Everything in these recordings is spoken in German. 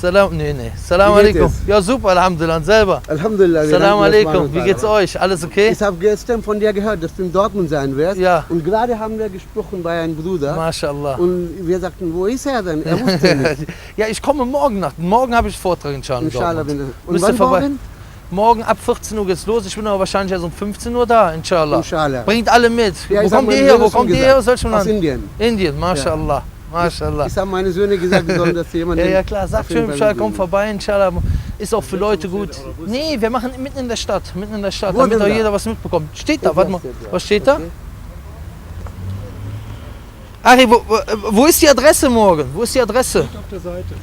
Salam, nee. Salam alaikum. Ja, super, Alhamdulillah. Und selber? Alhamdulillah. Salam alaikum. Wie geht's euch? Alles okay? Ich habe gestern von dir gehört, dass du in Dortmund sein wirst. Ja. Und gerade haben wir gesprochen bei einem Bruder. MashaAllah. Und wir sagten, wo ist er denn? Er wusste nicht. Ja, ich komme morgen nach. Morgen habe ich Vortrag in Scharn. Inshallah. Und Müsst wann vorbei. morgen? Morgen ab 14 Uhr geht's los. Ich bin aber wahrscheinlich erst um 15 Uhr da, inshallah. Inshallah. Bringt alle mit. Ja, Wo kommt ihr her? Wo kommt ihr her? Aus welchem Aus Land? Indien. Indien, MashaAllah. MashaAllah. Ich habe meine Söhne gesagt, wir sollen das jemanden. Ja, klar, sag schön Bescheid, komm vorbei, inshallah. Ist auch für Leute gut. Nee, wir machen mitten in der Stadt, Wo damit denn auch da? jeder was mitbekommt. Steht da, warte mal, was steht da? Ari, wo ist die Adresse morgen? Wo ist die Adresse? Auf der Seite.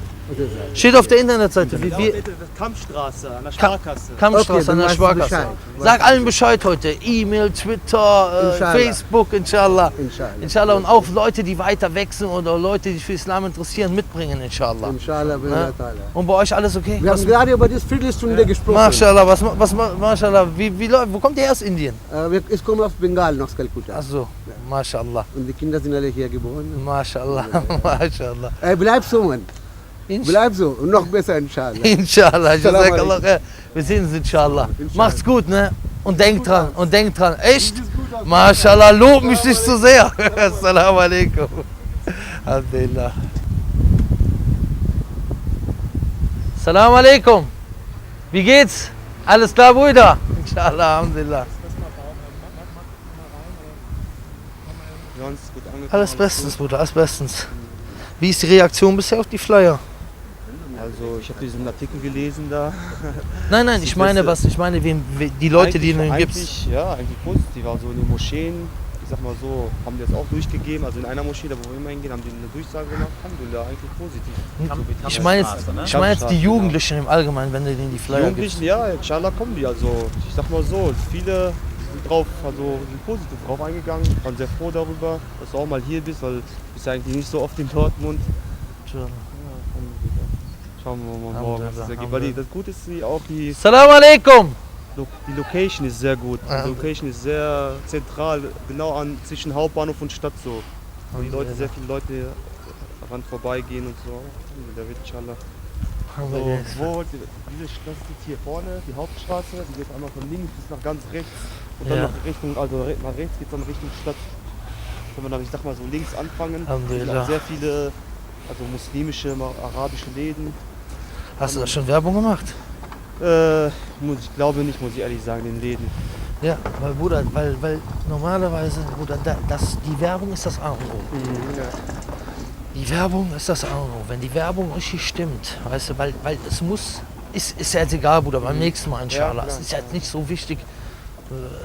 Steht auf der Internetseite. Wie? Kampfstraße, an der Sparkasse. Kampfstraße Okay, an der dann weißt du Sparkasse. Bescheid. Sag allen Bescheid heute. E-Mail, Twitter, Inshallah. Facebook, inshallah. Inshallah. Inshallah. Und auch Leute, die weiter weg sind oder Leute, die sich für Islam interessieren, mitbringen, inshallah. Inshallah. Ja? Und bei euch alles okay? Wir haben gerade über das Viertelstunde gesprochen. MashaAllah, MashaAllah, wo kommt ihr aus Indien? Ich komme aus Bengal, aus Kalkutta. Achso, MashaAllah, Und die Kinder sind alle hier geboren. MashaAllah, MashaAllah. Bleib so, Mann. Bleib so. Und noch besser, inshallah. Inshallah, Salam Jazakallah khair. Wir sehen uns inshallah. Macht's gut, ne? Und denkt dran, echt? MashaAllah, lob mich nicht zu sehr. Assalamu alaikum. Alhamdulillah. Assalamu alaikum. Wie geht's? Alles klar, Bruder? Inshallah, Alhamdulillah. Sonst gut angekommen. Alles bestens, Bruder, alles bestens. Wie ist die Reaktion bisher auf die Flyer? Also ich habe diesen Artikel gelesen da. Nein, ich meine, die Leute, die du gibst. Eigentlich positiv. Also in den Moscheen, ich sag mal so, haben die das auch durchgegeben. Also in einer Moschee, da wo wir immer hingehen, haben die eine Durchsage gemacht. Alhamdulillah, eigentlich positiv. Ich meine jetzt die Jugendlichen im Allgemeinen, wenn du denen die Flyer gibst. Jugendlichen, ja, inshallah kommen die. Also ich sag mal so, viele sind sind positiv drauf eingegangen, waren sehr froh darüber, dass du auch mal hier bist, weil du bist ja eigentlich nicht so oft in Dortmund. Schauen wir mal morgen, was es ergibt. Weil das Gute ist auch Salam alaikum! Die Location ist sehr gut. Die Location ist sehr zentral, genau zwischen Hauptbahnhof und Stadt so. Wo sehr viele Leute daran vorbeigehen und so. Da wird inshallah. Diese Straße ist hier vorne, die Hauptstraße, die geht einmal von links bis nach ganz rechts. Und dann nach rechts geht es dann Richtung Stadt. Wenn wir dann, ich sag mal so links anfangen, sind auch sehr viele muslimische, arabische Läden. Hast du da schon Werbung gemacht? Ich glaube nicht, muss ich ehrlich sagen, den Läden. Ja, weil Bruder, weil normalerweise, Bruder, die Werbung ist das A und O. Die Werbung ist das A und O. Wenn die Werbung richtig stimmt, weißt du, weil ist ja jetzt egal, Bruder, beim nächsten Mal inshallah. Es ist ja jetzt nicht so wichtig,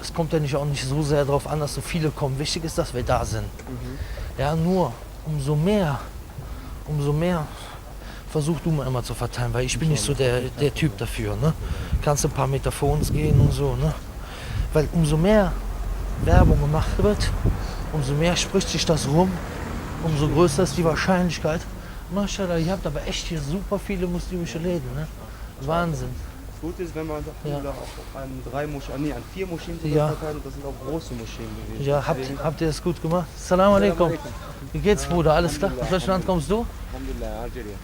es kommt ja auch nicht so sehr darauf an, dass so viele kommen. Wichtig ist, dass wir da sind. Ja, nur umso mehr versuch du mal immer zu verteilen, weil ich bin nicht so der Typ dafür. Ne? Kannst ein paar Meter vor uns gehen und so. Ne? Weil umso mehr Werbung gemacht wird, umso mehr spricht sich das rum, umso größer ist die Wahrscheinlichkeit. MashaAllah, ihr habt aber echt hier super viele muslimische Läden. Ne? Wahnsinn. Das Gute ist, wenn man an 4 Moscheen verteilt, das sind auch große Moscheen gewesen. Ja, habt ihr das gut gemacht? Assalamu alaikum. Wie geht's, Bruder? Alles klar? Aus welchem Land kommst du? Alhamdulillah, Algerien.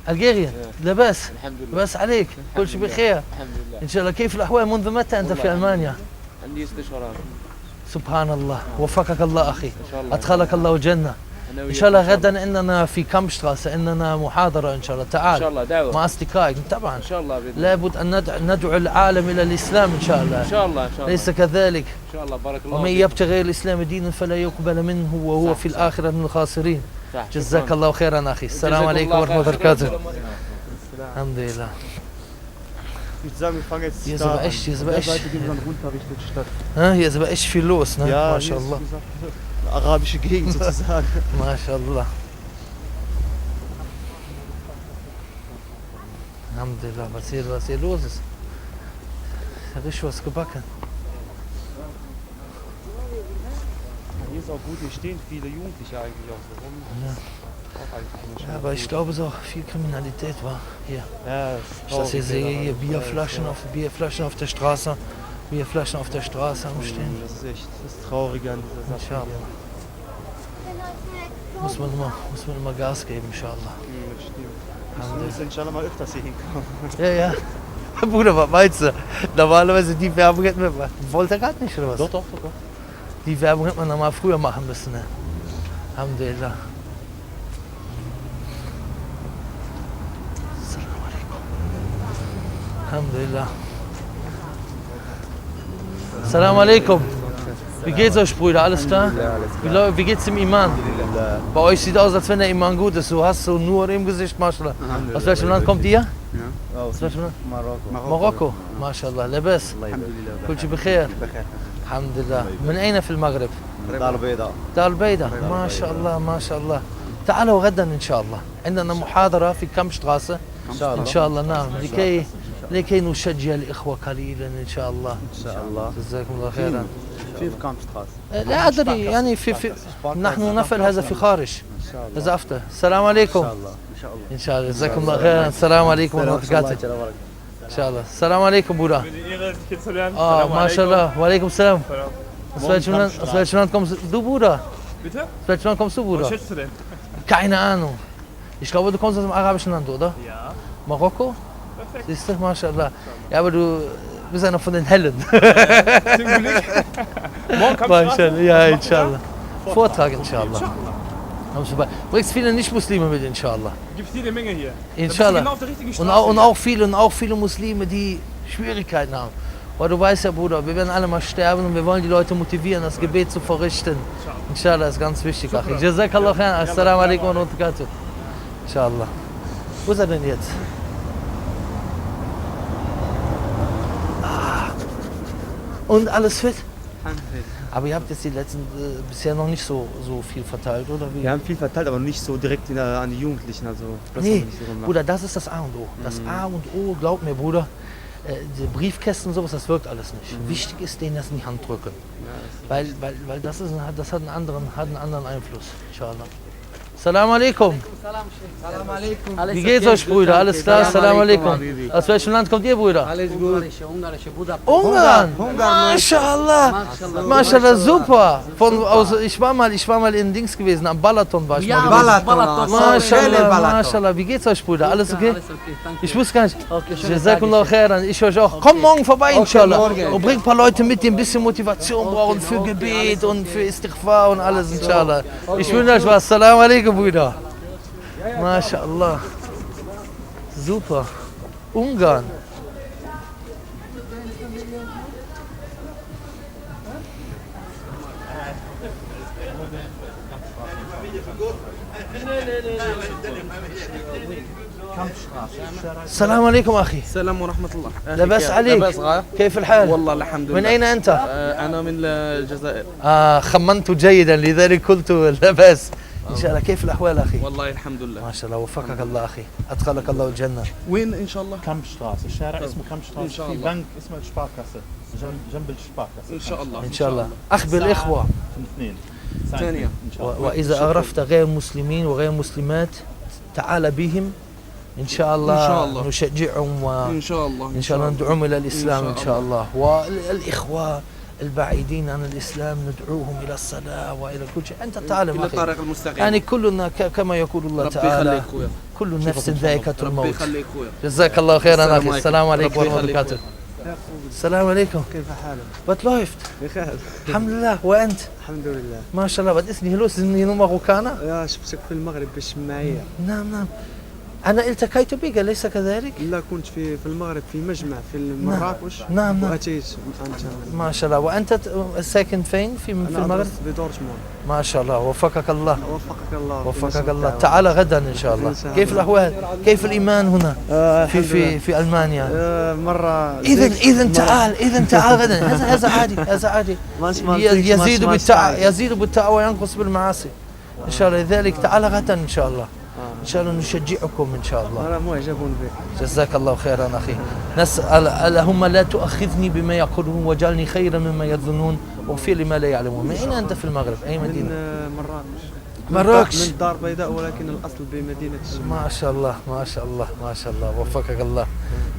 ألجيريا لاباس الحمد لله بس عليك كل شيء بخير الحمد لله. إن شاء الله. كيف الأحوال منذ متى أنت في ألمانيا؟ عندي 6 شهور. سبحان الله وفقك الله أخي إن شاء الله. أدخلك الله الجنة إن شاء الله. غدا إننا في كامبشتراسة إننا محاضرة إن شاء الله. تعال إن شاء الله دعوة. مع أصدقائك طبعا. إن شاء الله بإذن الله. لابد أن ندعو العالم إلى الإسلام إن شاء الله. إن شاء الله إن شاء الله. ليس كذلك. إن شاء الله بارك الله. ومن يبتغي الإسلام دينا فلا يقبل منه وهو في الآخرة من الخاسرين. جزاك الله خيرا أخي. السلام عليكم ورحمة الله وبركاته. Alhamdulillah. Ich würde sagen, wir fangen jetzt Hier ist da aber echt, hier ist aber echt. Seite gehen wir dann runter Richtung Stadt. Hier ist aber echt viel los, ne? Ja, MashaAllah. hier ist, wie gesagt, eine arabische Gegend sozusagen. MashaAllah. Alhamdulillah, was hier los ist. Da ist was gebacken. Hier ist auch gut, hier stehen viele Jugendliche eigentlich auch so rum. Ja. Auch eigentlich Ja, aber ich glaube, es ist auch viel Kriminalität war hier. Ja, Ich das hier sehe, hier Bierflaschen auf der Straße. Bierflaschen auf der Straße am Stehen. Das ist echt das Traurige an dieser Sache. Inshallah. Muss man immer Gas geben, inshallah. Das stimmt. Ich muss inshallah mal öfters hier hinkommen. Ja, ja. Bruder, was meinst du? Normalerweise die Werbung hätten wir... Wollte er gerade nicht, oder was? Doch. Die Werbung hätte man noch mal früher machen müssen, ne? Alhamdulillah. Assalamu alaikum. Alhamdulillah. Assalamu alaikum. Wie geht's euch, Brüder? Alles klar? Wie geht's dem Iman? Bei euch sieht aus, als wenn der Iman gut ist. Du hast so nur im Gesicht, Maschallah. Aus welchem Land kommt ihr? Aus welchem Land? Marokko. Maschallah. Lebes. كل شيء بخير. الحمد لله. من أين في المغرب؟ دار البيضاء. دار البيضاء. ما شاء الله ما شاء الله. تعالوا غدا إن شاء الله. عندنا محاضرة في كامشتراße. إن شاء الله نعم. لكي نشجع الإخوة قليلا إن شاء الله. إن شاء الله. جزاكم الله خيرا. في كامشتراße. لا أدري يعني في نحن نفعل هذا في خارج. هذا أفضل. السلام عليكم. إن شاء الله. إن شاء الله. جزاكم الله خيرا. السلام عليكم ورحمة الله وبركاته. إن شاء الله. السلام عليكم Bruder. ما شاء الله. وعليكم السلام. Aus welchem Land kommst du, Bruder? Bitte? Aus welchem Land kommst du, Bruder? Was schätzt du denn? Keine Ahnung. Ich glaube, du kommst aus dem arabischen Land, oder? Ja. Marokko? Perfekt. Siehst du, MashaAllah. Ja, aber du bist einer von den Hellen. Zum Glück. Morgen kannst du Ja, inshallah. Vortrag, inshallah. Du bringst viele Nicht-Muslime mit, inshallah. Gibt jede Menge hier. Inshallah. Genau auf der richtigen Straße. Und auch viele Muslime, die Schwierigkeiten haben. Weil du weißt ja, Bruder, wir werden alle mal sterben und wir wollen die Leute motivieren, das Gebet zu verrichten. Inshallah, ist ganz wichtig. Jazakallah khair. Assalamu alaikum wa rahmatullahi. Inshallah. Wo ist er denn jetzt? Und alles fit? Aber ihr habt jetzt die letzten bisher noch nicht so viel verteilt, oder wie? Wir haben viel verteilt, aber nicht so direkt an die Jugendlichen. Also das nee, haben wir nicht so gemacht. Bruder, das ist das A und O. Das A und O, glaub mir, Bruder, die Briefkästen und sowas, das wirkt alles nicht. Wichtig ist, denen das in die Hand drücken. Weil das hat einen anderen Einfluss. Inshallah. Salam alaikum. Salam alaikum. Wie geht's euch, Brüder? Alles klar? Salam alaikum. Aus welchem Land kommt ihr, Brüder? Alles gut. Ungarische Budapest. Ungarn! Mashallah! Mashallah, super! Ich war mal in Dings gewesen, am Balaton war ich mal. Balaton. Mashallah. Wie geht's euch, Brüder? Alles okay? Alles okay, danke. Ich wusste gar nicht. Okay, Jazakallah khairan. Ich euch auch. Kommt morgen vorbei, inshallah. Und bringt ein paar Leute mit, die ein bisschen Motivation brauchen für Gebet und für Istighfar und alles, inshallah. Ich wünsche euch was. Salam alaikum, Brüder. Mashallah. Super. Ungarn. السلام عليكم أخي. السلام ورحمة الله. لاباس عليك؟ كيف الحال؟ والله الحمد لله. من أين أنت؟ أنا من الجزائر. خمنت جيدا لذلك قلت لاباس. إن شاء الله. كيف الأحوال أخي؟ والله الحمد لله. ما شاء الله. وفقك الله أخي. أدخلك الله الجنة. وين إن شاء الله؟ Kampfstraße. الشارع اسمه إن Kampfstraße. شاء في الله. بنك اسمه الشباركاسة. جنب الشباركاسة. إن شاء الله. إن شاء الله. أخبر الإخوة. اثنين. ثانية. إن شاء الله. وإذا عرفت غير مسلمين وغير مسلمات تعال بهم إن شاء الله, إن شاء الله. نشجعهم إن شاء الله. إن شاء الله ندعوهم إلى الإسلام إن إن شاء شاء الله. والإخوة البعيدين عن الإسلام ندعوهم إلى الصلاة وإلى كل شيء. أنت تعلم إلى أخي الطريق المستقيم. يعني كلنا كما يقول الله ربي تعالى يخليك خويا. كل نفس ذائقة ربي الموت. يخليك خويا. جزاك الله خيرا السلام أخي. عليكم. السلام عليكم ربي ورحمة الله يخليك وبركاته. السلام عليكم. كيف حالك؟ Was läuft? بخير الحمد لله. وأنت؟ الحمد لله. ما شاء الله. Was ist denn hier los? Sind hier nur Marokkaner? يا شفتك في المغرب بالشماعية. نعم. أنا التقيت بك أليس كذلك؟ لا كنت في المغرب في مجمع في مراكش. نعم. وأتيت أنت. ما شاء الله. وأنت ساكن فين في أنا المغرب؟ أدرس بدورتموند. ما شاء الله. وفقك الله. وفقك الله. وفقك الله. تعال غدا إن شاء الله. إن شاء كيف الله. الأحوال؟ كيف الإيمان هنا الحمد لله. في ألمانيا؟ مرة. إذا تعال غدا. هذا عادي. يزيد بالتقوى وينقص بالمعاصي. إن شاء الله. لذلك تعال غدا إن شاء الله. إن شاء الله نشجعكم إن شاء الله. أنا معجب بك. جزاك الله خيرا أخي. نسأل اللهم لا تؤاخذني بما يقولون واجعلني خيرا مما يظنون واغفر لي ما لا يعلمون. من أين أنت في المغرب؟ أي مدينة؟ من مراكش. مراكش. من الدار البيضاء ولكن الأصل بمدينة الشمال. ما شاء الله ما شاء الله ما شاء الله. وفقك الله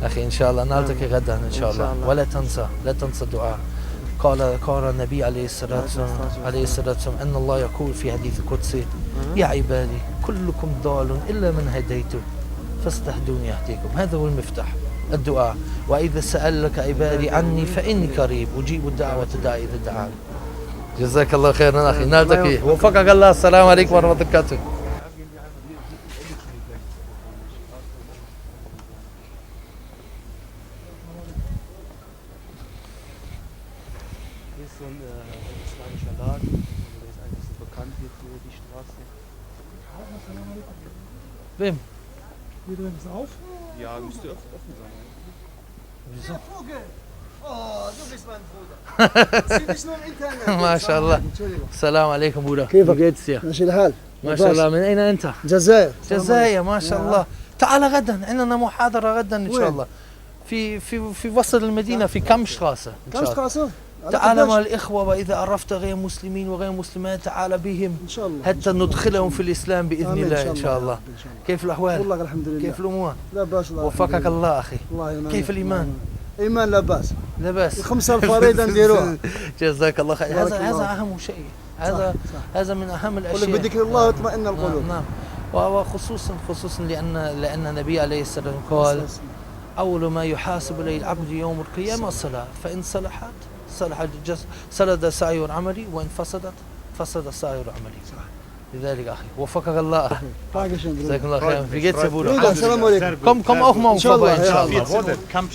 أخي. إن شاء الله نلتقي غدا إن شاء الله. ولا تنسى الدعاء. قال النبي عليه الصلاة والسلام أن الله يقول في حديث القدسي يا عبادي كلكم ضال إلا من هديته فاستهدوني يهديكم. هذا هو المفتاح الدعاء. وإذا سألك عبادي عني فإني قريب أجيب الدعوة الداعي إذا دعاني. جزاك الله خيرا أخي، نلتقي وفقك الله. السلام عليكم ورحمة الله وبركاته. Hier ist so ein islamischer Laden, der ist eigentlich so bekannt hier für die Straße. Wem? Wir drehen es auf. Ja, müsste offen sein. Wieso? Oh, du bist mein Bruder. Sieh dich nur im Internet. ما شاء الله. السلام عليكم بودا. كيفك؟ جيتس يا ماشي الحال؟ ما شاء الله. من أين أنت؟ جزائر. جزائر ما شاء الله. تعال غدا، عندنا محاضرة غدا إن شاء الله في وسط المدينة في كامشتراسة إن شاء الله. كامشتراسة؟ تعال مع الإخوة، وإذا عرفت غير مسلمين وغير مسلمات تعال بهم إن شاء الله حتى ندخلهم في الإسلام بإذن الله إن شاء الله. كيف الأحوال؟ والله الحمد لله. كيف الأمور؟ لا بأس. وفقك الله أخي. الله كيف الإيمان؟ إيمان لا بأس. لا بأس. الخمسة الفريضة نديروها. جزاك الله خير. هذا أهم شيء. هذا من أهم الأشياء. بذكر الله اطمئن القلوب. نعم. وخصوصا لأن النبي عليه السلام قال: أول ما يحاسب عليه العبد يوم القيامة الصلاة، فإن صلحت صلح سعي عملي، وإن فسدت فسد سعي عملي. لذلك أخي وفقك الله أخي. جزاك الله خير. Wie geht's dir, Bruder? السلام عليكم. Komm auch morgen vorbei, inshallah.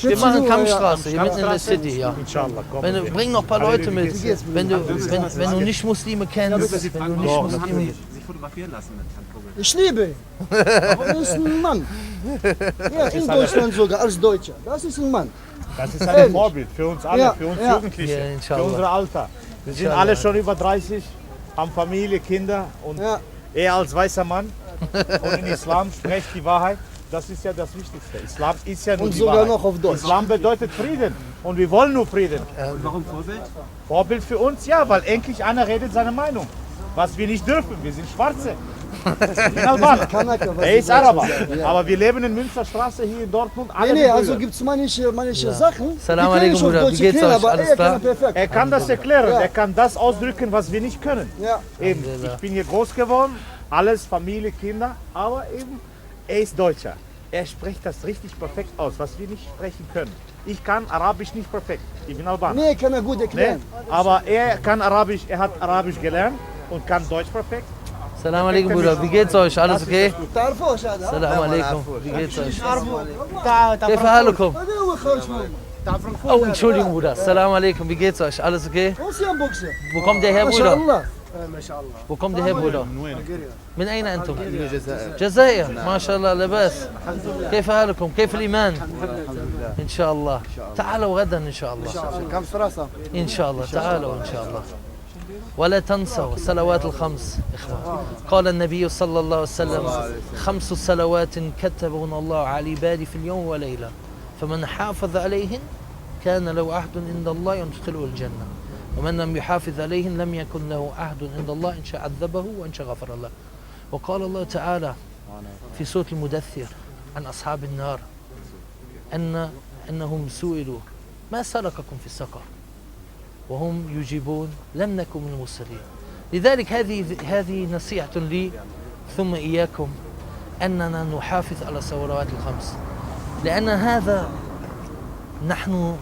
Wir machen Kampfstraße, hier mitten in der City, ja. Bring noch ein paar Leute mit. Wenn du nicht Muslime kennst, wenn du nicht Muslime... Sich fotografieren lassen mit Herrn Kogel. Ich liebe. Aber er ist ein Mann. Ja, in Deutschland sogar als Deutscher. Das ist ein Mann. Das ist ein Vorbild für uns alle, für uns Jugendliche, für unser Alter. Wir sind alle schon über 30, haben Familie, Kinder und er als weißer Mann und in Islam spricht die Wahrheit. Das ist ja das Wichtigste. Islam ist ja nur Und die sogar Wahrheit. noch auf Deutsch. Islam bedeutet Frieden und wir wollen nur Frieden. Und warum Vorbild? Vorbild für uns, ja, weil endlich einer redet seine Meinung. Was wir nicht dürfen, wir sind Schwarze. In Albanien. Er ist Araber. Aber wir leben in Münsterstraße hier in Dortmund. Nee, also gibt es manche Sachen, Salam alaikum, Bruder. Wie geht's euch? Alles klar? Er kann das erklären, er kann das ausdrücken, was wir nicht können. Ja. Eben, ich bin hier groß geworden, alles Familie, Kinder, aber eben, er ist Deutscher. Er spricht das richtig perfekt aus, was wir nicht sprechen können. Ich kann Arabisch nicht perfekt, ich bin Albaner. Nee, kann er gut erklären. Nee, aber er kann Arabisch, er hat Arabisch gelernt und kann Deutsch perfekt. Salam alaikum, Bruder. Wie geht's euch? Alles okay? Salam alaikum. Wie geht's euch? كيف حالكم؟ Oh, Entschuldigung, Bruder. Salam alaikum. Wie geht's euch? Alles okay? Wo kommt der her, Bruder? Wo kommt der her, Bruder? من أين أنتم؟ جزائر. ما شاء الله لاباس. كيف حالكم؟ كيف الإيمان؟ إن شاء الله. تعالوا غدا إن شاء الله. إن شاء الله. تعالوا إن شاء الله. ولا تنسوا الصلوات الخمس إخوة. قال النبي صلى الله عليه وسلم: 5 صلوات كتبهن الله على عباده في اليوم وليلة، فمن حافظ عليهن كان له عهد عند الله يدخله الجنة، ومن لم يحافظ عليهن لم يكن له عهد عند الله إن شاء عذبه وإن شاء غفر له. وقال الله تعالى في سورة المدثر عن أصحاب النار أنهم سئلوا: ما سلككم في السقر؟ وهم يجيبون: لم نكن من المرسلين. لذلك هذه نصيحة لي ثم إياكم أننا نحافظ على الصلوات الخمس، لأن هذا نحن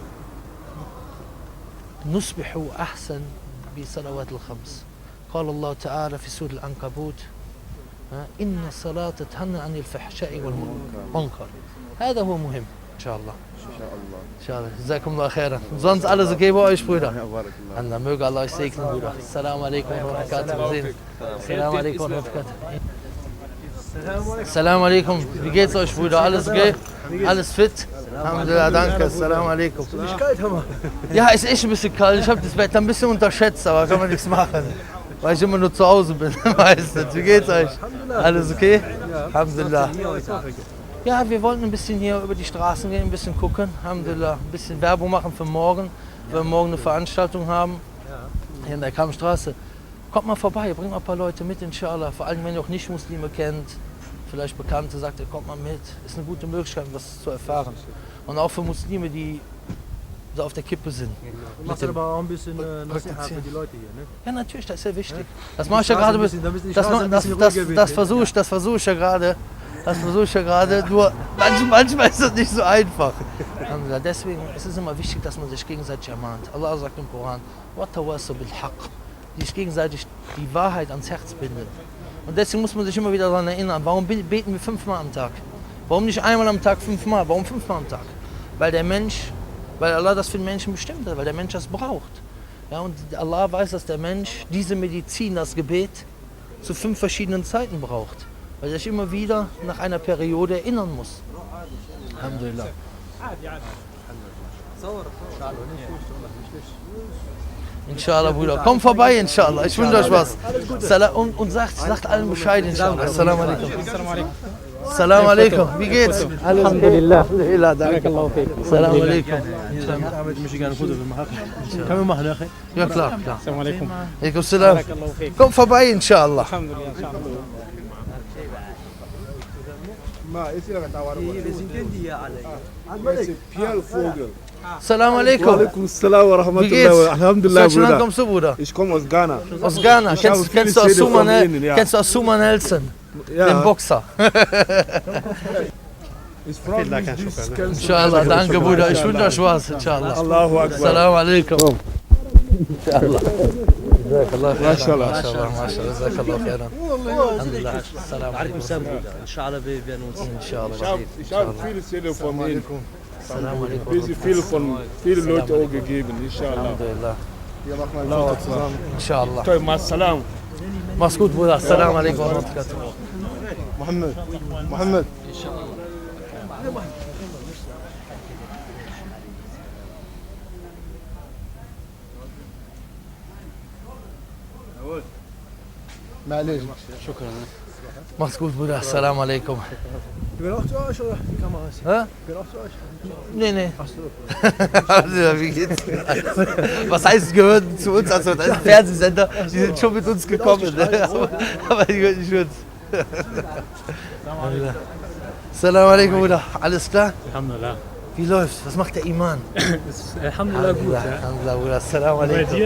نصبح أحسن بصلوات الخمس. قال الله تعالى في سورة العنكبوت: إن الصلاة تنهى عن الفحشاء والمنكر. هذا هو مهم إن شاء الله. إن شاء الله. جزاكم الله خيرا. Sonst alles okay bei euch, Brüder? Allah möge Allah euch segnen, Brüder. Assalamu alaikum wa rahmatullahi. Assalamu alaikum wa rahmatullahi. Assalamu alaikum. Wie geht's euch, Brüder? Alles okay? Alles fit? Alhamdulillah, danke. Assalamu alaikum. Ist nicht kalt, Hammer? Ja, ist echt ein bisschen kalt. Ich habe das Wetter ein bisschen unterschätzt, aber kann man nichts machen. Weil ich immer nur zu Hause bin, meistens. Wie geht's euch? Alles okay? Alhamdulillah. Ja, wir wollten ein bisschen hier über die Straßen gehen, ein bisschen gucken, Alhamdulillah, ein bisschen Werbung machen für morgen, weil wir morgen eine Veranstaltung haben, hier in der Kammstraße. Kommt mal vorbei, bringt mal ein paar Leute mit, inshallah, vor allem wenn ihr auch nicht Muslime kennt, vielleicht Bekannte, sagt ihr, kommt mal mit, ist eine gute Möglichkeit, was zu erfahren. Und auch für Muslime, die so auf der Kippe sind. Macht aber auch ein bisschen Nasihat für die Leute hier, ne? Ja, natürlich, das ist sehr wichtig. Das mache ich ja gerade, das versuche ich ja gerade. Das versuche ich ja gerade, nur manchmal ist das nicht so einfach. Deswegen ist es immer wichtig, dass man sich gegenseitig ermahnt. Allah sagt im Koran, وَتَوَاسَوْا بِالْحَقِّ, die sich gegenseitig die Wahrheit ans Herz bindet. Und deswegen muss man sich immer wieder daran erinnern, warum beten wir 5-mal am Tag? Warum nicht einmal am Tag 5-mal? Warum 5-mal am Tag? Weil Allah das für den Menschen bestimmt hat, weil der Mensch das braucht. Ja, und Allah weiß, dass der Mensch diese Medizin, das Gebet, zu 5 verschiedenen Zeiten braucht. Weil er sich immer wieder nach einer Periode erinnern muss. Alhamdulillah. Inshallah, Bruder. Komm vorbei, inshallah. Ich wünsche euch was. Und sagt allen Bescheid, inshallah. Assalamu alaikum. Assalamu alaikum. Wie geht's? Alhamdulillah. Alhamdulillah, danke. Assalamu alaikum. Können wir machen, Akhi? Ja, klar. Assalamu alaikum. Alaikum salam. Komm vorbei, inshallah. Wir sind denn die hier alle? Pierre Vogel. Assalamu alaikum. Alaikum salam wa Wie rahmatullah. geht's? Alhamdulillah, Seit wie lange Bruder. kommst du, Bruder? Ich komme aus Ghana. Aus Ghana. Ich habe Kennst viele du CD von Ihnen, ja. Kennst du Asuma Nelson? Ja. Den Boxer. Ich freue mich, dies kennenzulernen. Inshallah, danke, Bruder. Ich wünsche euch was, inshallah. Allahu Akbar. Assalamu alaikum. Inshallah. Mashallah. Mashallah. Jazakallah khairan. Alhamdulillah. Assalamu alaikum. Inshallah, wir werden uns Inshallah. Ich habe viele CD von Ihnen. Assalamu alaikum. Viele Leute auch gegeben, inshallah. Alhamdulillah. Wir machen ein Foto zusammen. Inshallah. Toi, Salam. Mach's gut, Bruder. Assalamu alaikum wa rahmatullahi. Mohammed. معلش. Mach's gut, Bruder. Assalamu alaikum. Gehört auch zu euch oder die Kamera ist? Hä? Gehört auch zu euch? Nee. Also, wie geht's? Was heißt, gehört zu uns? Also, das ist ein Fernsehsender. Die sind schon mit uns gekommen. Ne? Aber die gehören nicht mit uns. Assalamu alaikum, Bruder. Alles klar? Alhamdulillah. Wie läuft's? Was macht der Iman? Alhamdulillah gut, ja. Alhamdulillah, Bruder. Assalamu alaikum.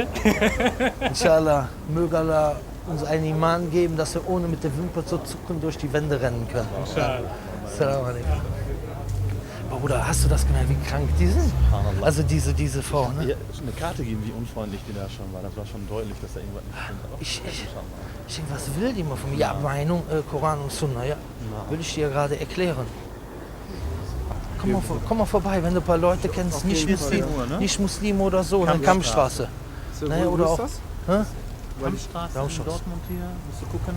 Inshallah, möge Allah uns einen Iman geben, dass wir ohne mit der Wimper zu zucken durch die Wände rennen können. Assalamu alaikum. Aber Bruder, hast du das gemerkt, wie krank die sind? Also diese Frau, ne? Ja, eine Karte geben, wie unfreundlich die da schon war. Das war schon deutlich, dass da irgendwas nicht stimmt. Ich denke, was will die mal von mir? Ja, Meinung, Koran und Sunna, ja. Will ich dir gerade erklären. Komm mal vorbei, wenn du ein paar Leute kennst, nicht Muslim oder so, dann Kampfstraße. Naja, oder auch. Kampfstraße in Dortmund hier, musst du gucken.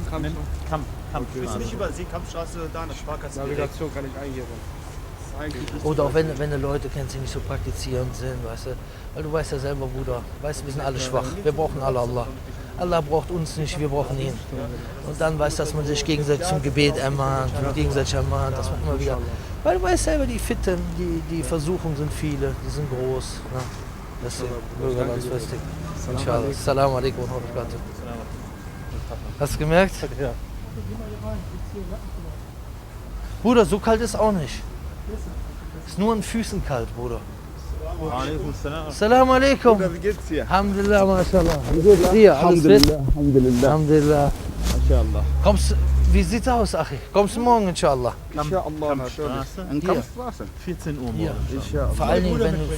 Kampfstraße. Willst du nicht überall sehen, Kampfstraße, da eine Sparkasse. Navigation kann ich eingeben. Oder auch wenn du Leute kennst, die nicht so praktizierend sind, weißt du. Weil du weißt ja selber, Bruder, weißt du, wir sind alle schwach. Wir brauchen alle Allah. Allah braucht uns nicht, wir brauchen ihn. Und dann weißt du, dass man sich gegenseitig zum Gebet ermahnt, gegenseitig ermahnt, dass man immer wieder. Weil du weißt selber, die Fitten, die Versuchungen sind viele, die sind groß. Ne? Deswegen, möge uns festig. Inshallah. Assalamu alaikum wa rahmatullahi. Hast du gemerkt? Ja. Bruder, so kalt ist auch nicht. Ist nur an Füßen kalt, Bruder. Assalamu alaikum. Bruder, wie geht's dir? Alhamdulillah, mashallah. Wie geht's dir? Alles fit? Alhamdulillah. Kommst, wie sieht's aus, Achi? Kommst du morgen, inshallah? In Kampfstraße. 14 Uhr Ja. morgen. Vor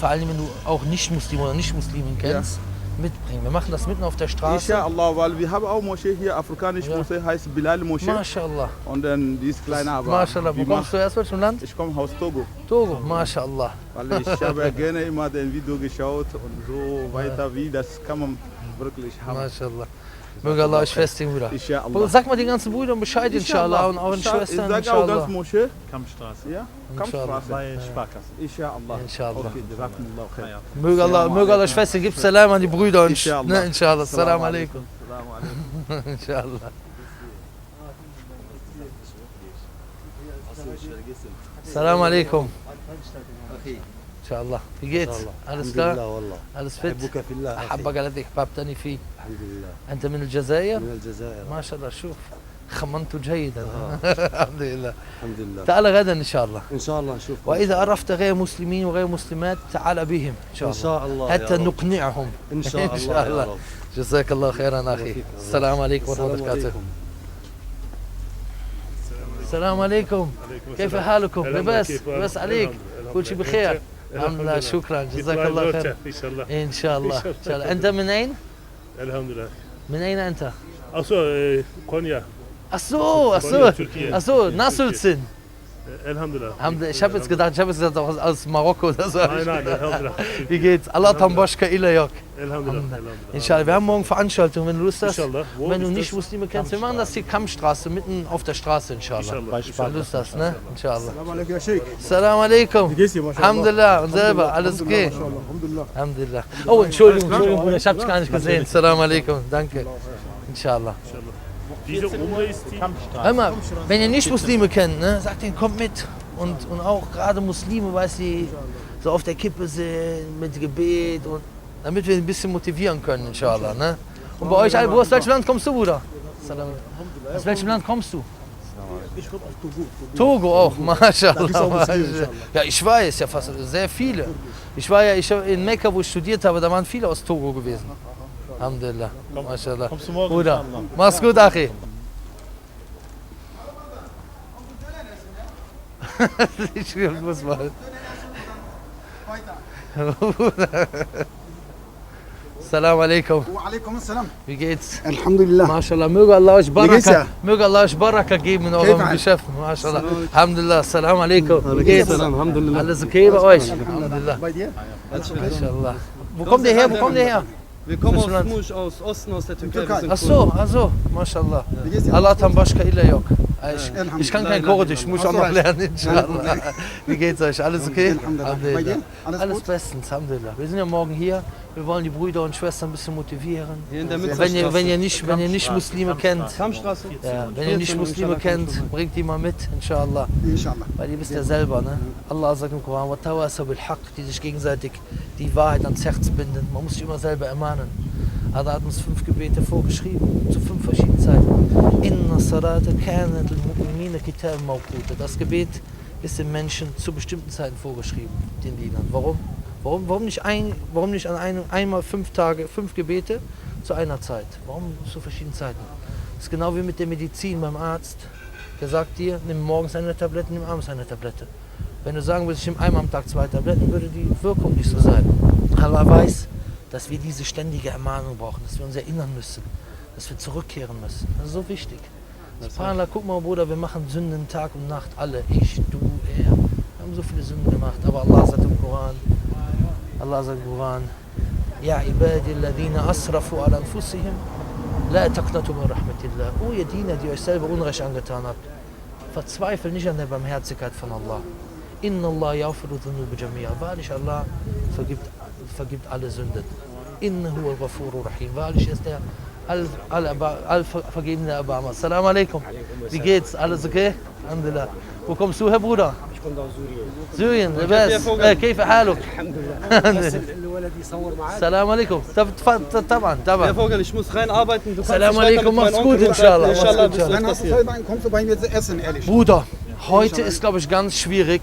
allem, wenn du auch Nicht-Muslime oder Nicht-Muslimen kennst, mitbringen. Wir machen das mitten auf der Straße. Inshallah, weil wir haben auch Moschee hier, afrikanische Moschee, heißt Bilal Moschee. Mashallah. Und dann die ist kleiner, aber Mashallah. Wo kommst du erst welchem Land? ich komme aus Togo. Togo, Mashallah. Weil ich habe gerne immer den Video geschaut und so weiter, wie das kann man wirklich haben. Mashallah. Möge Allah euch festigen, Bruder. Inshallah. Sag mal den ganzen Brüdern Bescheid, inshallah, und auch den Schwestern, Ich sage auch inshallah. ganz Moschee, Kampfstraße. ja, Kampfstraße. Bei Sparkasse. Inshallah. Inshallah. Okay, Jazakumullah khair. Möge Allah euch festigen. Gib Salam an die Brüder und Inshallah. ne, inshallah. Assalamu alaikum. alaikum. Inshallah. Assalamu alaikum. Inshallah. Wie geht's? Alles klar? Alles fit? أحبك الذي أحببتني فيه. الحمد لله. أنت من الجزائر؟ من الجزائر. ما شاء الله شوف خمنت جيدا. الحمد لله. الحمد لله. تعال غدا إن شاء الله. ان شاء الله نشوف. وإذا عرفت غير مسلمين وغير مسلمات تعال بهم إن شاء ان الله. شاء الله. حتى يا رب. نقنعهم. ان شاء الله. إن شاء يا الله. رب. جزاك الله خيرا أخي. السلام عليكم ورحمة الله وبركاته. السلام عليكم. كيف حالكم؟ لباس عليك. كل شيء بخير. الحمد لله شكرا جزاك الله خير. ان شاء الله. ان شاء الله ان شاء الله. انت من اين؟ الحمد لله. من اين انت؟ Konya. Ach so, Nassulzin. Alhamdulillah. Ich habe jetzt gedacht aus Marokko oder so. Nein, Alhamdulillah. Wie geht's? Allah Tamboschka Ilayok. Alhamdulillah. Inshallah. Wir haben morgen Veranstaltungen, wenn du Lust hast. Inshallah. Wenn du nicht Muslime kennst, wir machen das hier Kammstraße, mitten auf der Straße, inshallah. Wenn du Lust hast, ne? Inshallah. Salam alaikum. Wie geht's dir, Mashallah? Alhamdulillah. Und selber, alles okay? Alhamdulillah. Oh, Entschuldigung, Bruder, ich hab's gar nicht gesehen. Salam alaikum. Danke. Inshallah. Diese Umre ist die Hör mal, wenn ihr nicht Muslime kennt, ne, sagt denen, kommt mit. Und auch gerade Muslime, weil sie so auf der Kippe sind, mit Gebet, und damit wir ein bisschen motivieren können, inshallah. Ne? Und bei euch, aus welchem Land kommst du, Bruder? Aus welchem Land kommst du? Ich komme aus Togo. Togo auch, mashallah. Ja, ich weiß, ja fast sehr viele. Ich war ja in Mekka, wo ich studiert habe, da waren viele aus Togo gewesen. Alhamdulillah, mashallah. Kommst du morgen? Bruder, mach's gut, Achi. Ich muss mal. Salam alaikum. Wa alaikum assalam. Wie geht's? Alhamdulillah. MashaAllah, möge Allah euch Baraka, möge Allah euch Baraka geben in eurem Geschäft. MashaAllah. Alhamdulillah, Salam alaikum. Wie geht's? Alhamdulillah. Alles okay bei euch? Alhamdulillah. Bei dir? MashaAllah. Wo kommt ihr her? Wo kommt ihr her? Wir kommen aus Osten, aus der Türkei. Ach so, mashallah. Allah Tamboschka Ilayok. Ich kann kein Kurdisch, muss auch noch lernen, inshallah. Wie geht's euch? Alles okay? Alhamdulillah. Alles bestens, Alhamdulillah. Wir sind ja morgen hier. Wir wollen die Brüder und Schwestern ein bisschen motivieren. Wenn ihr nicht Muslime kennt, wenn ihr nicht Muslime kennt, bringt die mal mit, inshallah. Weil ihr wisst ja selber, ne? Allah sagt im Koran, die sich gegenseitig die Wahrheit ans Herz binden. Man muss sich immer selber ermahnen. Allah hat uns 5 Gebete vorgeschrieben, zu 5 verschiedenen Zeiten. Inna salata kanat al-mu'minina kitaban mawquta. Das Gebet ist den Menschen zu bestimmten Zeiten vorgeschrieben, den Dienern. Warum? Warum nicht an einmal 5 Tage, 5 Gebete zu einer Zeit? Warum zu verschiedenen Zeiten? Das ist genau wie mit der Medizin beim Arzt. Der sagt dir, nimm morgens eine Tablette, nimm abends eine Tablette. Wenn du sagen würdest, ich nehme einmal am Tag 2 Tabletten, würde die Wirkung nicht so sein. Allah weiß, dass wir diese ständige Ermahnung brauchen, dass wir uns erinnern müssen, dass wir zurückkehren müssen. Das ist so wichtig. Subhanallah, guck mal, Bruder, wir machen Sünden Tag und Nacht, alle. Ich, du, er. Wir haben so viele Sünden gemacht, aber Allah sagt im Koran, Ja ibadi alladhina asrafu ala anfusihim, la taqnatu min rahmatillah. O ihr Diener, die euch selber Unrecht angetan habt, verzweifelt nicht an der Barmherzigkeit von Allah. Inna Allah yaghfiru dhunuba jami'a. Wahrlich, Allah vergibt alle Sünden. Innahu al-Ghafurur Rahim. Wahrlich ist der allvergebende Erbarmer. Salam alaikum. Wie geht's? Alles okay? Alhamdulillah. Wo kommst du her, Bruder? Ich komme aus Syrien. Syrien, كيف حالك؟ Salam alaikum. Herr Vogel, ich muss reinarbeiten. Salam alaikum, mach's gut, inshallah. Dann hast du voll, kommst du bei mir zu essen, ehrlich. Bruder, heute ist, glaube ich, ganz schwierig.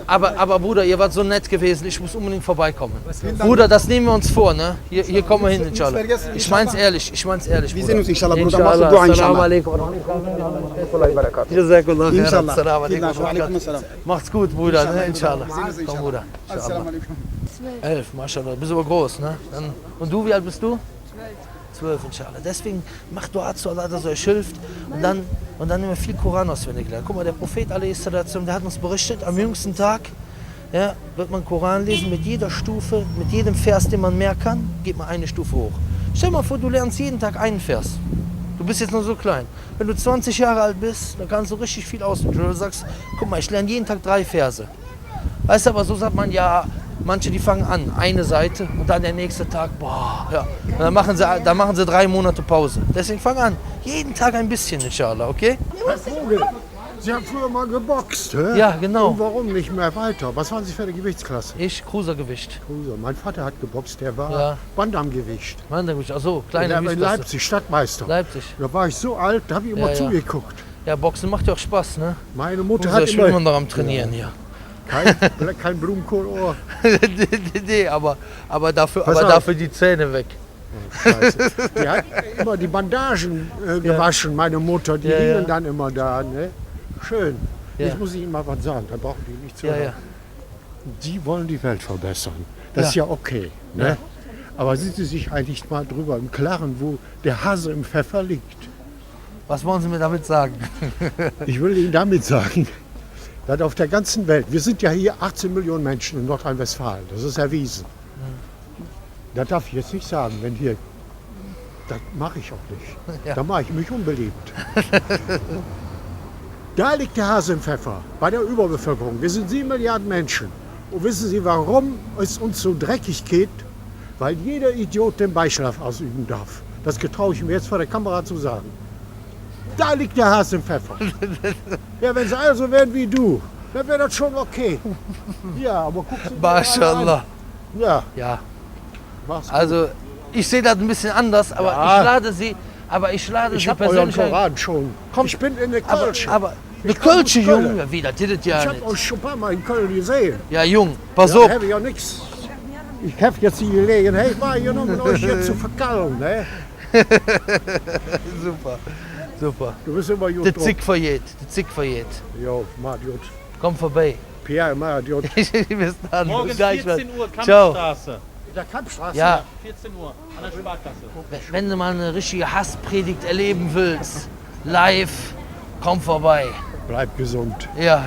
Aber Bruder, ihr wart so nett gewesen. Ich muss unbedingt vorbeikommen. Bruder, das nehmen wir uns vor, ne? Hier kommen wir hin, inshallah. Ich mein's ehrlich, Wir sehen uns, inshallah, Bruder. Machst du Dua, inshallah. Salam alaikum. Macht's gut, Bruder, ne? Inshallah. Komm, Bruder. Inshallah. 11, mashallah. Du bist aber groß, ne? Und du, wie alt bist du? 12, inshallah. Deswegen macht Dua zu Allah, dass er euch hilft. Und dann nehmen wir viel Koran auswendig lernen. Guck mal, der Prophet, der hat uns berichtet, am jüngsten Tag, ja, wird man Koran lesen mit jeder Stufe, mit jedem Vers, den man mehr kann, geht man eine Stufe hoch. Stell dir mal vor, du lernst jeden Tag einen Vers. Du bist jetzt nur so klein. Wenn du 20 Jahre alt bist, dann kannst du richtig viel auswendig. Du sagst, guck mal, ich lerne jeden Tag 3 Verse. Weißt du, aber so sagt man, ja, manche, die fangen an, eine Seite und dann der nächste Tag, boah, ja. Und dann machen sie 3 Monate Pause. Deswegen fang an, jeden Tag ein bisschen, inshallah, okay? Herr Vogel, Sie haben früher mal geboxt, hä? Ja, genau. Und warum nicht mehr weiter? Was waren Sie für eine Gewichtsklasse? Ich, Cruisergewicht. Cruiser. Mein Vater hat geboxt, der war Bantamgewicht. Bantamgewicht, ach so, kleine der Gewichtsklasse. in Leipzig, Stadtmeister. Leipzig. Da war ich so alt, da habe ich immer zugeguckt. Ja, Boxen macht ja auch Spaß, ne? Meine Mutter hat immer... Ich bin noch am Trainieren hier. Kein Blumenkohlohr. Nee, aber dafür die Zähne weg. Oh, Scheiße. Die hat immer die Bandagen gewaschen, meine Mutter. Die hingen dann immer da, ne? schön. Ja. Ich muss Ihnen mal was sagen, da brauchen die nicht zu Ja, hören. ja. Die wollen die Welt verbessern. Das ist ja okay. Ne? Ja. Aber sind Sie sich eigentlich mal drüber im Klaren, wo der Hase im Pfeffer liegt? Was wollen Sie mir damit sagen? Ich will Ihnen damit sagen, dass auf der ganzen Welt, wir sind ja hier 18 Millionen Menschen in Nordrhein-Westfalen, das ist erwiesen. Das darf ich jetzt nicht sagen, wenn hier, das mache ich auch nicht. Ja. Da mache ich mich unbeliebt. Da liegt der Hase im Pfeffer, bei der Überbevölkerung. Wir sind 7 Milliarden Menschen. Und wissen Sie, warum es uns so dreckig geht? Weil jeder Idiot den Beischlaf ausüben darf. Das getraue ich mir jetzt vor der Kamera zu sagen. Da liegt der Hase im Pfeffer. Ja, wenn sie alle so wären wie du, dann wäre das schon okay. Ja, aber guck sie dir mal Mashallah. an. Ja, Ja, mach's gut. also ich sehe das ein bisschen anders, aber Ja. ich lade Ich Sie habe euren persönlich ein. Koran schon. Komm. Ich bin in der Aber, Kölsche. aber eine Ich komm aus Kölsche, Köln. Junge, wie, das ist ja Ich habe nicht. euch schon ein paar Mal in Köln gesehen. Ja, Jung, pass Ja, auf. habe ich ja nichts. Ich habe jetzt die Gelegenheit mal genommen, euch hier zu verkallen. Ne? Super, super. Du bist immer gut Der drauf. Zick verjäht, der Zick verjäht. Jo, mal gut. Komm vorbei. Pierre, mal gut. Bis dann. Morgen Bis gleich. 14 Uhr, Ciao. Kampfstraße. Der Kampfstraße. Ja, 14 Uhr, an der Sparkasse. wenn du mal eine richtige Hasspredigt erleben willst, live, komm vorbei. Bleib gesund. Ja,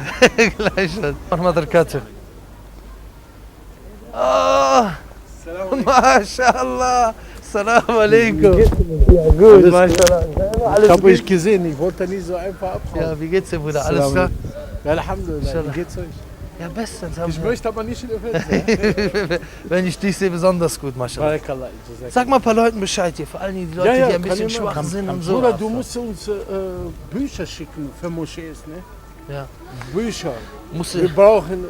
gleich. Mach mal der Karte. Oh, Mashallah. Salam alaikum. Ja, gut, Mashallah. Ich Alles habe gut? euch gesehen, ich wollte nicht so einfach abhauen. Ja, wie geht's dir, Bruder? Alles klar? Ja, Alhamdulillah, Inshallah. wie geht's euch? Ja, bestens. Ich möchte aber nicht in der Fenster. Wenn ich dich sehe, besonders gut, Mashallah. Barakallah. Sag mal ein paar Leuten Bescheid hier, vor allem die Leute, die ein bisschen schwach sind und so. Bruder, du musst uns Bücher schicken für Moschees, ne? Ja. Bücher. Musst Wir du, brauchen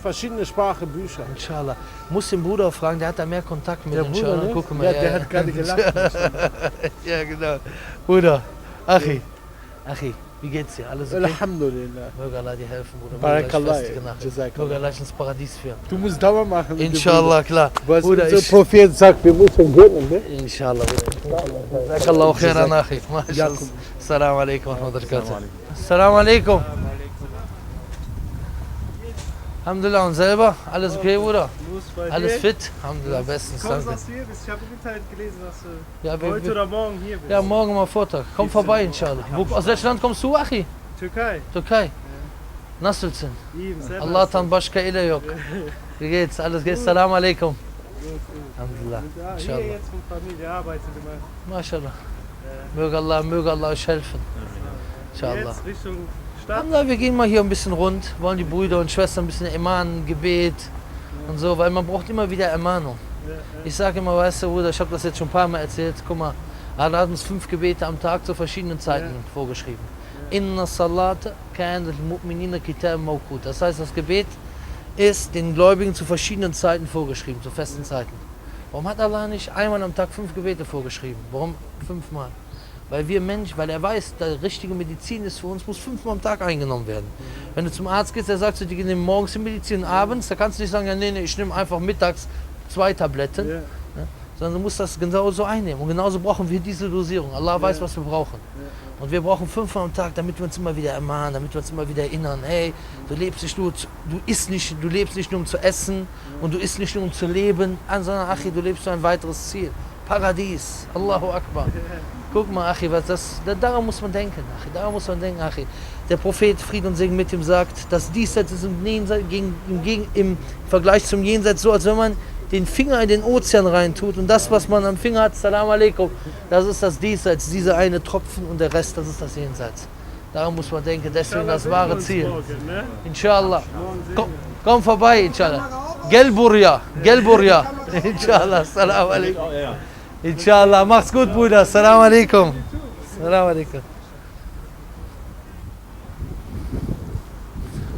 verschiedene Sprache Bücher. inshallah. Muss den Bruder fragen, der hat da mehr Kontakt mit Der den Bruder, Schülern. ne? Guck mal, Ja, der hat gerade gelacht. Ja, genau. Bruder, Achi, wie geht's dir? Alles okay? Alhamdulillah. Möge Allah dir helfen, Bruder. Barakallah. Möge Jazakallah. Allah dich ins Paradies führen. Du musst Dauer machen. Inshallah, klar. Was Bruder, unser ich... Prophet sagt, wir müssen gehen, ne? Inshallah, Bruder. Jazakallah khairan, Achi. Mashallah. Assalamu alaikum wa rahmatullahi wa barakatuh. Assalamu alaikum. Alhamdulillah, und selber? Alles okay, Bruder? Alles fit? Alhamdulillah, bestens, danke. Ich habe im Internet gelesen, dass du Ja, heute oder morgen hier bist. Ja, morgen mal Vortag. Komm vorbei, inshallah. Aus welchem Land kommst du, Achi? Türkei. Türkei. Nasılsın? İyiyim, sen Allah'tan başka ile yok. Wie geht's? Alles geht? Selamun alaikum. Alhamdulillah. Hier İnşallah. jetzt von Familie arbeitet immer. Maşallah. Möge Allah euch helfen. Inshallah. Jetzt Richtung Stadt. Alhamdulillah, wir gehen mal hier ein bisschen rund, wollen die Brüder und Schwestern ein bisschen ermahnen, Gebet und so, weil man braucht immer wieder Ermahnung. Ich sage immer, weißt du, Bruder, ich habe das jetzt schon ein paar Mal erzählt, guck mal, Allah hat uns 5 Gebete am Tag zu verschiedenen Zeiten vorgeschrieben. Inna salata kana lil mu'minina kitaban mawquta. Das heißt, das Gebet ist den Gläubigen zu verschiedenen Zeiten vorgeschrieben, zu festen Zeiten. Warum hat Allah nicht einmal am Tag 5 Gebete vorgeschrieben? Warum 5 Mal? Weil wir Menschen, weil er weiß, die richtige Medizin ist für uns, muss 5 Mal am Tag eingenommen werden. Wenn du zum Arzt gehst, der sagt zu dir, nimm morgens die Medizin, abends, da kannst du nicht sagen, ja, nee, ich nehme einfach mittags 2 Tabletten. Ne? Sondern du musst das genauso einnehmen. Und genauso brauchen wir diese Dosierung. Allah weiß, was wir brauchen. Und wir brauchen 5 Mal am Tag, damit wir uns immer wieder ermahnen, damit wir uns immer wieder erinnern, hey, du lebst nicht nur, du lebst nicht nur um zu essen und du isst nicht nur um zu leben, sondern Achi, du lebst für ein weiteres Ziel. Paradies. Allahu Akbar. Guck mal, Achi, daran muss man denken, Achi, daran muss man denken, Achi. Der Prophet, Fried und Segen mit ihm, sagt, dass Diesseits ist im Vergleich zum Jenseits so, als wenn man den Finger in den Ozean reintut und das, was man am Finger hat, Salam alaikum, das ist das Diesseits, dieser eine Tropfen und der Rest, das ist das Jenseits. Daran muss man denken, deswegen das wahre Ziel. Inshallah. Komm vorbei, inshallah. Gelburja, inshallah, Salam alaikum. Inshallah, mach's gut, Bruder. Salam alaikum. Salam alaikum.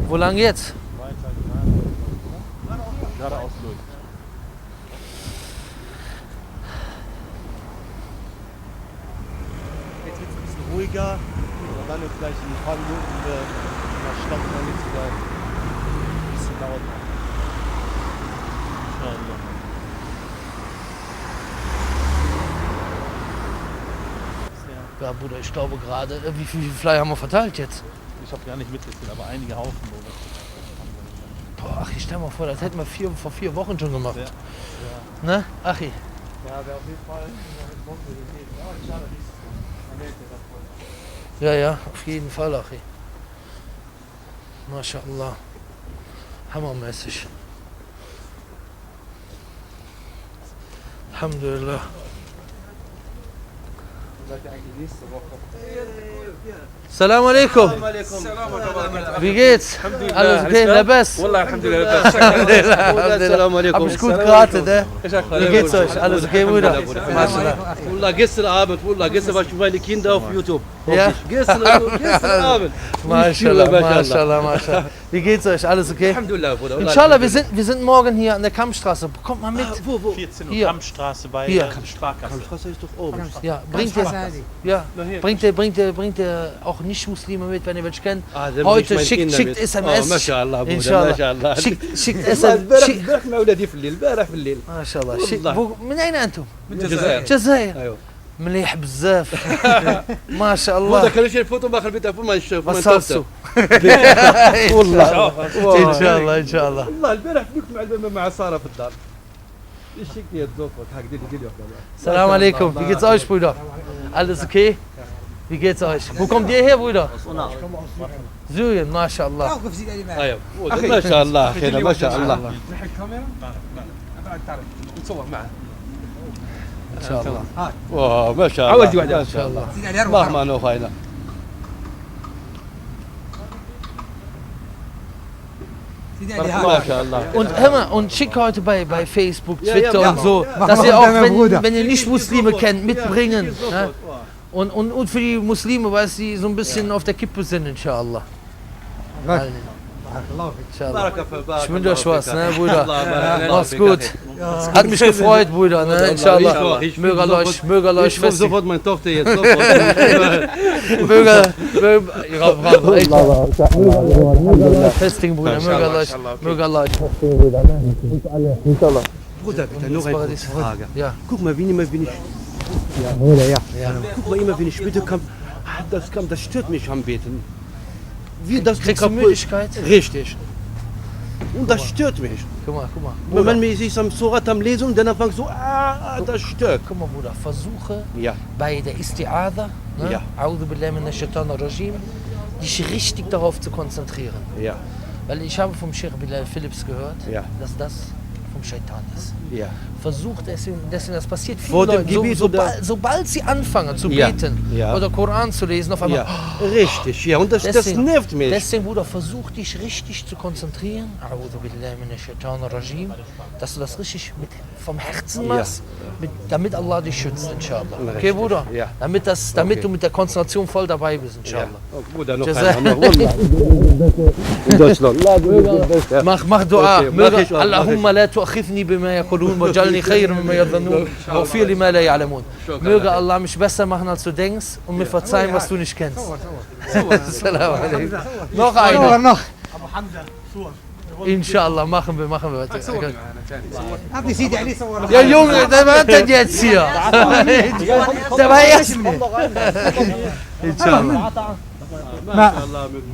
Wo lang jetzt? Geradeaus durch. Jetzt wird es ein bisschen ruhiger und dann jetzt gleich in ein paar Minuten in der Stadt und dann wird es wieder ein bisschen laut. Inshallah. Bruder, ich glaube gerade, wie viele Flyer haben wir verteilt jetzt? Ich habe gar nicht mitgezählt, aber einige Haufen. Boah, Achi, stell mal vor, das hätten wir vor 4 Wochen schon gemacht. Ja. Ne, Achi? Ja, wäre auf jeden Fall mit Mobilität. Ja, schade, man merkt ja davon. Ja, auf jeden Fall, Achi. MashaAllah. Hammermäßig. Alhamdulillah. Seid ihr eigentlich nächste Woche? Salam alaikum. Wie geht's? Alles okay, labas? Wallah, alhamdulillah. Salam alaikum. Hab ich gut geraten, ne? Wie geht's euch? Alles okay, Bruder? Wallah, gestern Abend war ich mit meinen Kindern auf YouTube. Ja? Gestern Abend. Mashallah. Wie geht's euch? Alles okay? Alhamdulillah, Bruder. Inshallah, wir sind morgen hier an der Kammstraße. Kommt mal mit. Wo? 14 Uhr Hier. Kammstraße bei Sparkasse. Kammstraße ist doch oben. Ja, bringt ihr auch Nicht-Muslime mit, wenn ihr welche kennt. Heute schickt SMS. Mashallah, Bruder. Inshallah. Schickt SMS. البارح في الليل ما شاء الله. من أين أنتم؟ من الجزائر. الجزائر. ايوه مليح بزاف. ما شاء والله الله. كان شي الفوتو باخر التليفون ما نشوف وصلتوا. والله إن شاء الله. والله البارح فيك مع ساره في الدار. ايش هيك تزوفك هكذا دي Salam alaikum. Wie geht's euch, Brüder? Alles okay? Wie geht's euch? Wo kommt ihr her, Brüder? Syrien, MashaAllah. ايوه ما شاء الله اخينا ما شاء الله نحن الكاميرا؟ نصور معه. إن شاء الله. واه ما شاء الله عودي واحدة إن شاء الله. الله ما نوفينا ما شاء الله. Und hör mal, und schick heute bei Facebook, Twitter und so, dass ihr auch, wenn ihr nicht Muslime kennt, mitbringen. Ne? Und für die Muslime, weil sie so ein bisschen auf der Kippe sind, inshallah. Inshallah. Ich wünsche euch was, ne, Bruder. Mach's gut. Hat mich gefreut, Bruder, ne, inshallah. Möge euch ich sofort meine Tochter jetzt. Festigen, Bruder. Möge Allah euch. Bruder, bitte nur eine Frage. Ja. Guck mal, wenn ich guck mal immer, wenn ich bitte komme, das stört mich am Beten. Wie das Kriegst du Müdigkeit? Richtig. Und das stört mich. Guck mal. Wenn man mich ist am Surat am Lesen und dann fängt so, das stört. Guck mal, Bruder, versuche Ja. bei der Isti'adha, ne? Ja. A'udhu billahi minash shaitanir rajim, dich richtig darauf zu konzentrieren. Ja. Weil ich habe vom Sheikh Bilal Philips gehört, Ja. dass das vom Shaitan ist. Ja. Versucht deswegen das passiert Vor vielen dem Leuten, Gebet sobald sie anfangen zu Ja. beten Ja. oder Koran zu lesen, auf einmal, Ja. Richtig, ja. Und das nervt mich. Deswegen, Bruder, versuch dich richtig zu konzentrieren, A'udhu billahi minash shaitanir rajim, dass du das richtig vom Herzen machst, damit Allah dich schützt, inshallah. Okay, Bruder? Ja. Damit du mit der Konzentration voll dabei bist, inshallah. Ja. Bruder, noch Jazak. einmal. In Deutschland. مخ دعاء Okay, اللهم لا تؤاخذني بما يقولون واجعلني خيرا مما يظنون واغفر لي ما لا يعلمون. Möge Allah mich besser machen, als du denkst und mir verzeihen, was du nicht kennst. Salam alaikum. Noch einer. Inshallah, machen wir weiter. Ja Junge, der war denn jetzt hier? Der war erst. Inshallah.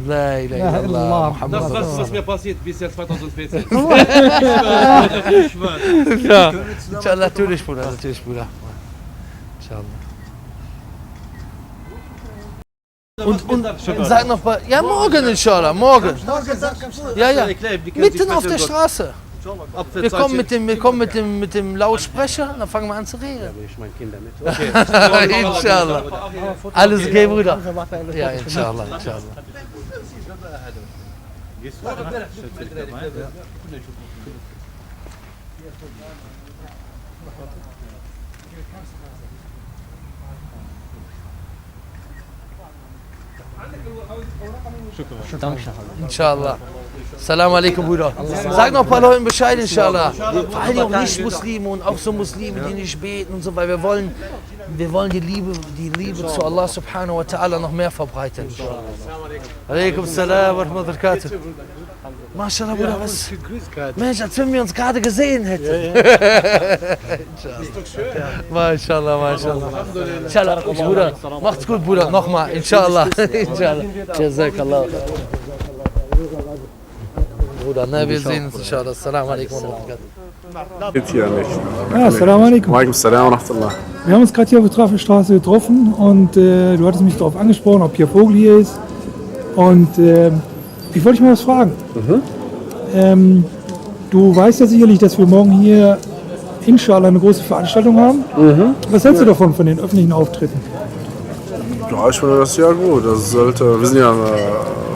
La ilaha illallah, Muhammad. Was mir passiert bis jetzt 2014. Ja, inshallah, natürlich, Bruder. Inshallah. Und sag noch mal, ja morgen inshallah, morgen. Ja. Mitten auf der Straße. Wir kommen mit dem Lautsprecher, dann fangen wir an zu reden. Ich meine Kinder mit. Okay. Inshallah. Alles okay, Bruder? Ja, inshallah. Inshallah. Salam alaikum, Bruder. Sag noch ein paar Leuten Bescheid, inshallah. Vor allem auch Nicht-Muslime und auch so Muslime, die nicht beten und so, weil wir wollen die Liebe zu Allah subhanahu wa ta'ala noch mehr verbreiten. Alaikum salam wa rahmatullahi wa barakatuh. Mashallah, Bruder, was? Mensch, als wenn wir uns gerade gesehen hätten. Ist doch schön. Mashallah, Mashallah. Inshallah, Bruder. Macht's gut, Bruder. Nochmal, inshallah. Inshallah. Jazakallah. Bruder, ne, wir sehen uns, inshallah. Assalamu alaikum wa rahmatullahi. Jetzt hier nicht. Ja, Assalamu alaikum. Walaikum salam wa rahmatullah. Wir haben uns gerade hier auf der Traffelstraße getroffen und du hattest mich darauf angesprochen, ob Pierre Vogel hier ist. Und ich wollte dich mal was fragen. Du weißt ja sicherlich, dass wir morgen hier inshallah eine große Veranstaltung haben. Was hältst du davon, von den öffentlichen Auftritten? Ja, ich finde das ja gut. Das sollte, wir sind ja ein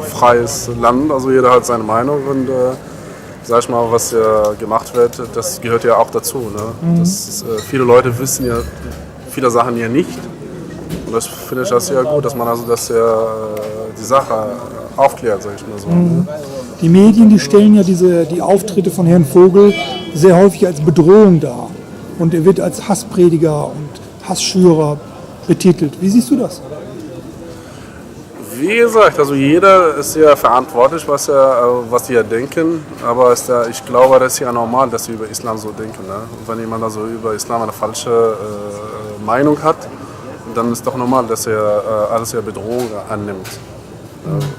freies Land, also jeder hat seine Meinung und sag ich mal, was ja gemacht wird, das gehört ja auch dazu. Ne? Das, viele Leute wissen ja viele Sachen ja nicht. Und das finde ich das ja gut, dass man also das ja die Sache aufklärt, sag ich mal so. Die Medien, die stellen ja die Auftritte von Herrn Vogel sehr häufig als Bedrohung dar. Und er wird als Hassprediger und Hassschürer betitelt. Wie siehst du das? Wie gesagt, also jeder ist ja verantwortlich, was die ja denken. Aber ich glaube, das ist ja normal, dass sie über Islam so denken. Ne? Und wenn jemand also über Islam eine falsche Meinung hat, dann ist doch normal, dass er alles ja Bedrohung annimmt.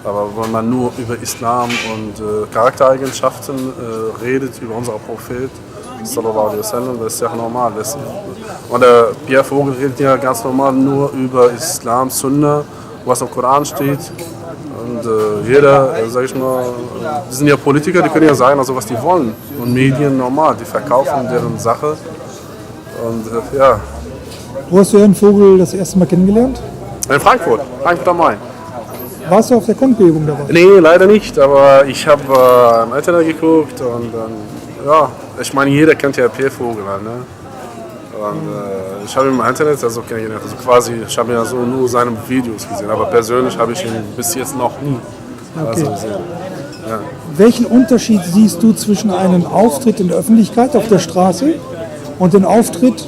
Aber wenn man nur über Islam und Charaktereigenschaften redet, über unseren Prophet, sallallahu alaihi wasallam, das ist ja normal. Und der Pierre Vogel redet ja ganz normal nur über Islam, Sunna, was im Koran steht. Und jeder, sag ich mal, die sind ja Politiker, die können ja sagen, also was die wollen. Und Medien normal, die verkaufen deren Sache. Und ja. Wo hast du Herrn Vogel das erste Mal kennengelernt? In Frankfurt am Main. Warst du auf der Kundgebung dabei? Nee, leider nicht, aber ich habe im Internet geguckt und ja, ich meine, jeder kennt ja Pierre Vogel, ne? Und ich habe ihn im Internet also kennengelernt, also quasi, ich habe ja so nur seine Videos gesehen, aber persönlich habe ich ihn bis jetzt noch nie gesehen. Ja. Welchen Unterschied siehst du zwischen einem Auftritt in der Öffentlichkeit auf der Straße und dem Auftritt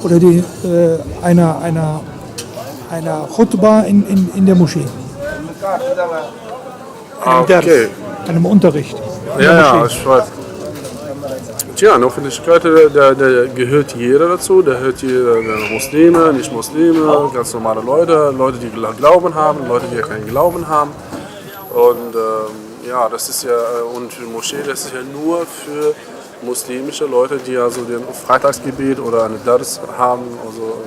oder einer Khutbah in der Moschee? Okay. Einem Unterricht. Ja, ich weiß. Tja, in der Öffentlichkeit, da gehört jeder dazu. Da hört jeder, Muslime, nicht Muslime, ganz normale Leute, Leute, die Glauben haben, Leute, die keinen Glauben haben. Und ja, das ist ja, und die Moschee, das ist ja nur für muslimische Leute, die also den Freitagsgebet oder eine Dars haben, also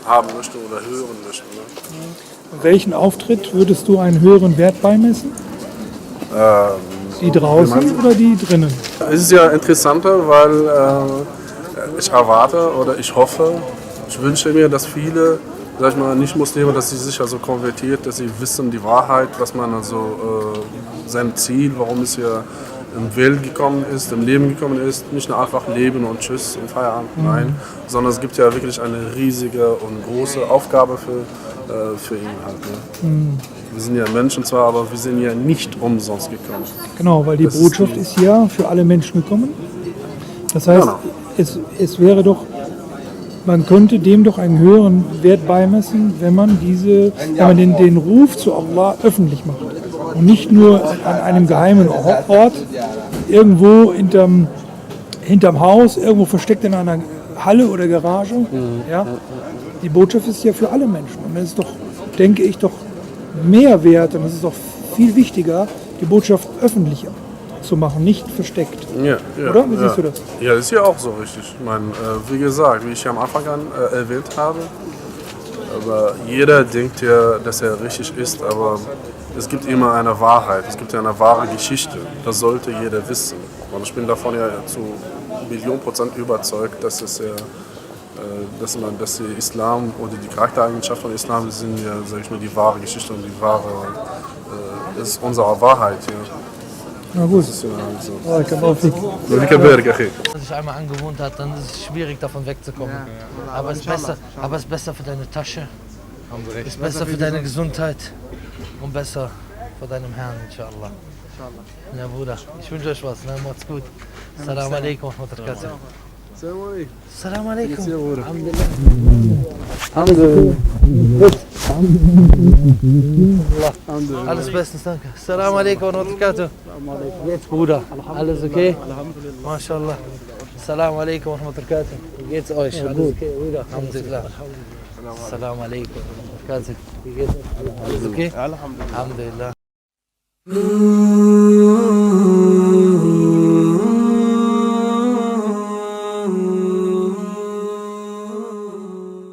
haben möchten oder hören möchten. Ne? Welchen Auftritt würdest du einen höheren Wert beimessen? Die draußen oder die drinnen? Es ist ja interessanter, weil ich erwarte oder ich hoffe, ich wünsche mir, dass viele, sag ich mal, Nicht-Muslime, dass sie sich also konvertiert, dass sie wissen die Wahrheit, was man also sein Ziel, warum es hier im Welt gekommen ist, im Leben gekommen ist, nicht nur einfach leben und tschüss und Feierabend, nein, sondern es gibt ja wirklich eine riesige und große Aufgabe für ihn halt. Ne? Wir sind ja Menschen zwar, aber wir sind ja nicht umsonst gekommen. Genau, weil die Botschaft ist ja für alle Menschen gekommen. Das heißt, genau. es wäre doch, man könnte dem doch einen höheren Wert beimessen, wenn man den Ruf zu Allah öffentlich macht. Und nicht nur an einem geheimen Ort, irgendwo hinterm Haus, irgendwo versteckt in einer Halle oder Garage. Ja? Die Botschaft ist ja für alle Menschen. Und das ist doch, denke ich, doch mehr wert und es ist doch viel wichtiger, die Botschaft öffentlich zu machen, nicht versteckt. Ja, oder? Wie siehst du das? Ja, das ist ja auch so richtig. Ich meine, wie gesagt, wie ich am Anfang an erwähnt habe, aber jeder denkt ja, dass er richtig ist, aber es gibt immer eine Wahrheit, es gibt ja eine wahre Geschichte. Das sollte jeder wissen. Und ich bin davon ja zu 1.000.000% überzeugt, dass es ja, dass der Islam oder die Charaktereigenschaften von Islam sind ja, sag ich mal, die wahre Geschichte und die wahre, das ist unsere Wahrheit. Ja. Na gut. Das ist ja so. Wenn man sich einmal angewohnt hat, dann ist es schwierig, davon wegzukommen. Ja. Aber es ist besser für deine Tasche, ist besser für deine Gesundheit und besser für deinem Herrn, inshallah. Ja, Bruder, ich wünsche euch was, ne? Macht's gut. Assalamu alaikum wa rahmatullahi. Assalamu alaikum. Alhamdulillah. Alles bestens, danke. Assalamu alaikum wa rahmatullahi. Wie geht's, Bruder? Alles okay? MashaAllah. Assalamu alaikum wa rahmatullahi. Wie geht's euch? Alles okay, Bruder? Alhamdulillah. Assalamu alaikum wa rahmatullahi. Wie geht's euch? Alles okay? Alhamdulillah.